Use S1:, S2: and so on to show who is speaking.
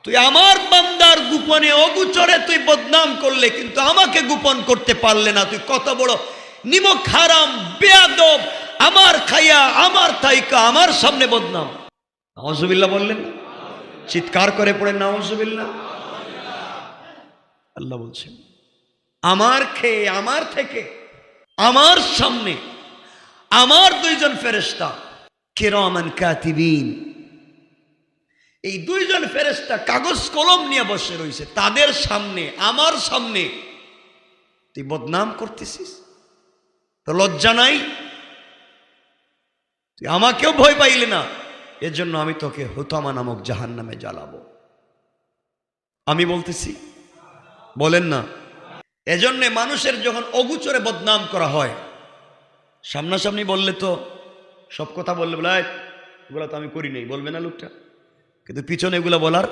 S1: তুই আমার বান্দার গোপনে অগোচরে তুই বদনাম করলে, কিন্তু আমাকে গোপন করতে পারলে না। তুই কত বড় নিমক হারাম বেয়াদব, আমার খাইয়া আমার তাইকা আমার সামনে বদনাম। নাউজুবিল্লাহ বললেন, চিৎকার করে পড়েন নাউজুবিল্লাহ। আল্লাহ বলছেন আমার খেয়ে আমার থেকে আমার সামনে আমার দুইজন ফেরেশতা কিরামান কাতিবিন, এই দুইজন ফেরেশতা কাগজ কলম নিয়ে বসে রয়েছে, তাদের সামনে আমার সামনে তুই বদনাম করতেছিস, তো লজ্জা নাই? তুই আমাকেও ভয় পাইলে না, এজন্য আমি তোকে হুতামা নামক জাহান্নামে জ্বালাবো। আমি বলতেছি, বলেন না? এজন্য মানুষের যখন অগোচরে বদনাম করা হয়, সামনাসামনি বললে তো সব কথা বললে বলে এগুলো তো আমি করি নাই বলবে না লোকটা, কিন্তু পিছনে এগুলো বলার